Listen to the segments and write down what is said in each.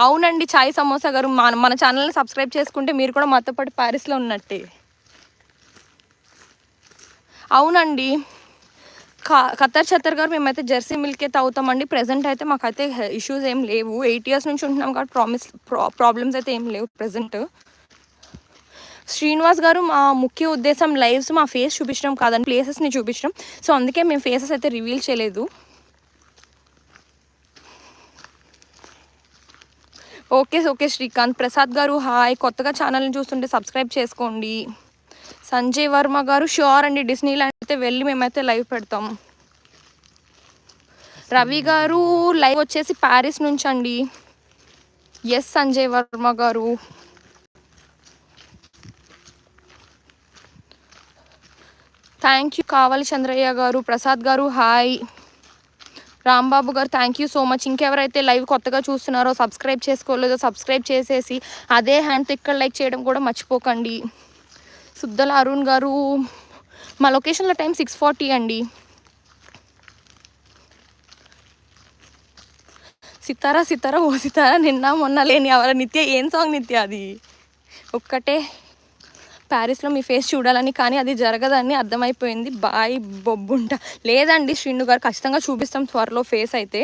అవునండి చాయ్ సమోసా గారు, మన ఛానల్ని సబ్స్క్రైబ్ చేసుకుంటే మీరు కూడా మాతో పాటు ప్యారిస్లో ఉన్నట్టే. అవునండి ఖత్తర్ ఛత్తర్ గారు, మేమైతే జెర్సీ మిల్కే తాగుతామండి. ప్రెజెంట్ అయితే మాకైతే ఇష్యూస్ ఏం లేవు. 8 years నుంచి ఉంటున్నాం కాబట్టి ప్రాబ్లమ్స్ అయితే ఏం లేవు ప్రెజెంట్. శ్రీనివాస్ గారు, మా ముఖ్య ఉద్దేశం లైవ్స్ మా ఫేస్ చూపించడం కాదండి, ప్లేసెస్ని చూపించడం. సో అందుకే మేము ఫేసెస్ అయితే రివీల్ చేయలేదు. ఓకే శ్రీకాంత్. ప్రసాద్ గారు హాయ్, కొత్తగా ఛానల్ని చూస్తుంటే సబ్స్క్రైబ్ చేసుకోండి. సంజయ్ వర్మ గారు షూర్ అండి, డిస్నీలాండ్ అయితే వెళ్ళి మేమైతే లైవ్ పెడతాం. రవి గారు లైవ్ వచ్చేసి ప్యారిస్ నుంచి అండి. ఎస్ సంజయ్ వర్మ గారు. థ్యాంక్ యూ కావాలి చంద్రయ్య గారు. ప్రసాద్ గారు hi. Rambabu garu thank you so much. ఇంకెవరైతే లైవ్ కొత్తగా చూస్తున్నారో, సబ్స్క్రైబ్ చేసుకోలేదో సబ్స్క్రైబ్ చేసేసి అదే హ్యాండ్తో ఇక్కడ లైక్ చేయడం కూడా మర్చిపోకండి. సుద్దల అరుణ్ గారు, మా లొకేషన్లో టైం 6:40 అండి. సితారా ఓ సితారా, నిన్న మొన్న లేని ఎవర నిత్య, ఏం సాంగ్ నిత్య అది? ఒక్కటే ప్యారిస్లో మీ ఫేస్ చూడాలని, కానీ అది జరగదని అర్థమైపోయింది. బాయ్ బొబ్బుంట. లేదండి శ్రీను గారు, ఖచ్చితంగా చూపిస్తాం త్వరలో ఫేస్ అయితే.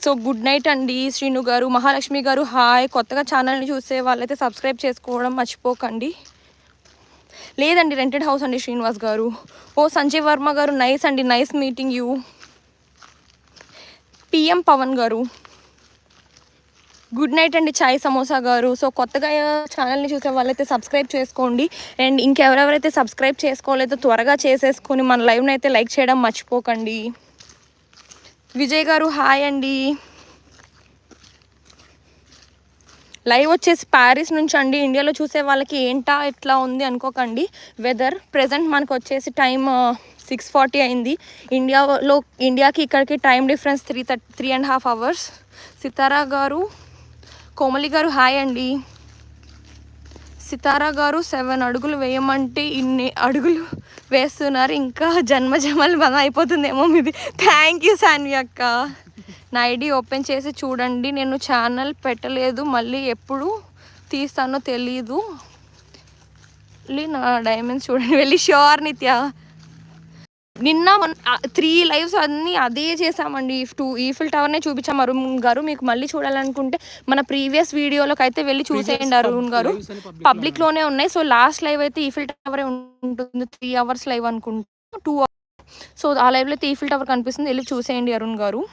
సో గుడ్ నైట్ అండి శ్రీను గారు. మహాలక్ష్మి గారు హాయ్. కొత్తగా ఛానల్ని చూసే వాళ్ళైతే సబ్స్క్రైబ్ చేసుకోవడం మర్చిపోకండి. లేదండి రెంటెడ్ హౌస్ అండి శ్రీనివాస్ గారు. ఓ సంజయ్ వర్మ గారు నైస్ అండి, nice meeting you. PM Pavan గారు గుడ్ నైట్ అండి చాయ్ సమోసా గారు. సో కొత్తగా ఛానల్ని చూసే వాళ్ళైతే సబ్స్క్రైబ్ చేసుకోండి. అండ్ ఇంకెవరెవరైతే సబ్స్క్రైబ్ చేసుకోలేదో త్వరగా చేసేసుకొని మన లైవ్ని అయితే లైక్ చేయడం మర్చిపోకండి. విజయ్ గారు హాయ్ అండి. లైవ్ వచ్చేసి ప్యారిస్ నుంచి అండి. ఇండియాలో చూసే వాళ్ళకి ఏంటా ఎట్లా ఉంది అనుకోకండి. వెదర్ ప్రజెంట్ మనకు వచ్చేసి టైం 6:40 అయింది. ఇండియాకి ఇక్కడికి టైం డిఫరెన్స్ 3.5 hours. సితారా గారు, కోమలి గారు హాయ్ అండి. సితారా గారు 7 అడుగులు వేయమంటే ఇన్ని అడుగులు వేస్తున్నారు, ఇంకా జన్మజమలు బంధం అయిపోతుందేమో మీది. థ్యాంక్ యూ సాన్వి అక్క. నా ఐడి ఓపెన్ చేసి చూడండి. నేను ఛానల్ పెట్టలేదు, మళ్ళీ ఎప్పుడు తీస్తానో తెలీదు. నా డైమండ్స్ చూడండి వెళ్ళి. షూర్ నిత్య. నిన్న 3 lives అన్నీ అదే చేసామండి. ఈఫిల్ టవర్నే చూపించాము అరుణ్ గారు. మీకు మళ్ళీ చూడాలనుకుంటే మన ప్రీవియస్ వీడియోలోకి అయితే వెళ్ళి చూసేయండి అరుణ్ గారు. పబ్లిక్లోనే ఉన్నాయి. సో లాస్ట్ లైవ్ అయితే ఈఫిల్ టవరే ఉంటుంది. 3 hours లైవ్ అనుకుంటా, 2 hours. సో ఆ లైవ్లో అయితే ఈఫిల్ టవర్ కనిపిస్తుంది, వెళ్ళి చూసేయండి అరుణ్ గారు.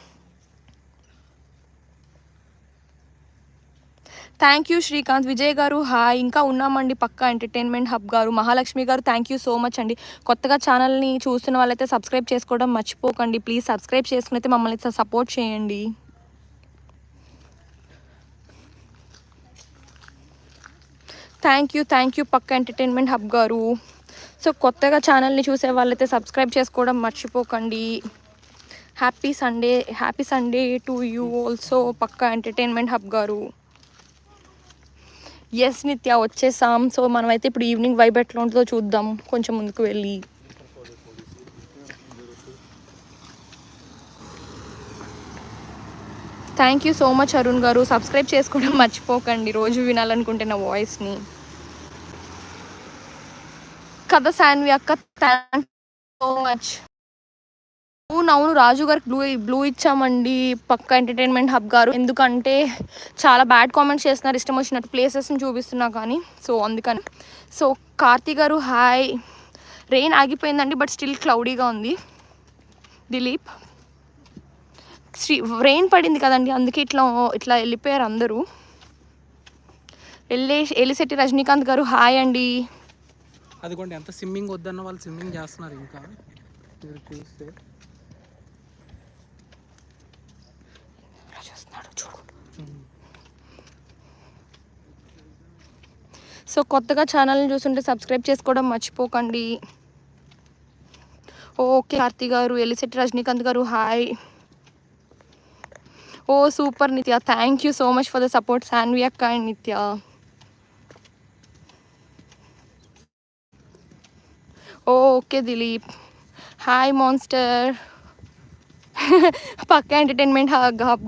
Thank you Srikanth. విజయ్ గారు హాయ్. ఇంకా ఉన్నామండి పక్కా ఎంటర్టైన్మెంట్ హబ్ గారు. మహాలక్ష్మి గారు థ్యాంక్ యూ సో మచ్ అండి. కొత్తగా ఛానల్ని చూస్తున్న వాళ్ళైతే సబ్స్క్రైబ్ చేసుకోవడం మర్చిపోకండి. ప్లీజ్ సబ్స్క్రైబ్ చేసుకుని అయితే మమ్మల్ని సపోర్ట్ చేయండి. Thank you Pakka entertainment hub గారు. సో కొత్తగా ఛానల్ని చూసే వాళ్ళైతే సబ్స్క్రైబ్ చేసుకోవడం మర్చిపోకండి. Happy Sunday to you also Pakka entertainment hub గారు. ఎస్ నిత్య వచ్చేసాం. సో మనమైతే ఇప్పుడు ఈవినింగ్ వైబ్ ఎట్లా ఉంటుందో చూద్దాం కొంచెం ముందుకు వెళ్ళి. Thank you so much Arun గారు. సబ్స్క్రైబ్ చేసుకోవడం మర్చిపోకండి రోజు వినాలనుకుంటే నా వాయిస్ని. కదా సాన్వి అక్క, థ్యాంక్ సో మచ్. అవును రాజు గారికి బ్లూ ఇచ్చామండి పక్కా ఎంటర్టైన్మెంట్ హబ్ గారు. ఎందుకంటే చాలా బ్యాడ్ కామెంట్స్ చేస్తున్నారు, ఇష్టం వచ్చినట్టు ప్లేసెస్ని చూపిస్తున్నా కానీ. సో అందుకని. సో కార్తీ గారు హాయ్. రెయిన్ ఆగిపోయిందండి, బట్ స్టిల్ క్లౌడీగా ఉంది. దిలీప్ రెయిన్ పడింది కదండి, అందుకే ఇట్లా వెళ్ళిపోయారు అందరూ. ఎలిశెట్టి రజనీకాంత్ గారు హాయ్ అండి. అదిగోండి ఎంత స్విమ్మింగ్ వద్దన్న వాళ్ళు స్విమ్మింగ్ చేస్తున్నారు. ఇంకా చూస్తే సో కొత్తగా ఛానల్ని చూస్తుంటే సబ్స్క్రైబ్ చేసుకోవడం మర్చిపోకండి. ఓకే కార్తీ గారు. ఎలిశెట్టి రజనీకాంత్ గారు hi. Oh super Nitya, thank you so much for the support Saanvi అక్క and Nitya. Okay Dilip hi. Monster పక్కా ఎంటర్టైన్మెంట్ హబ్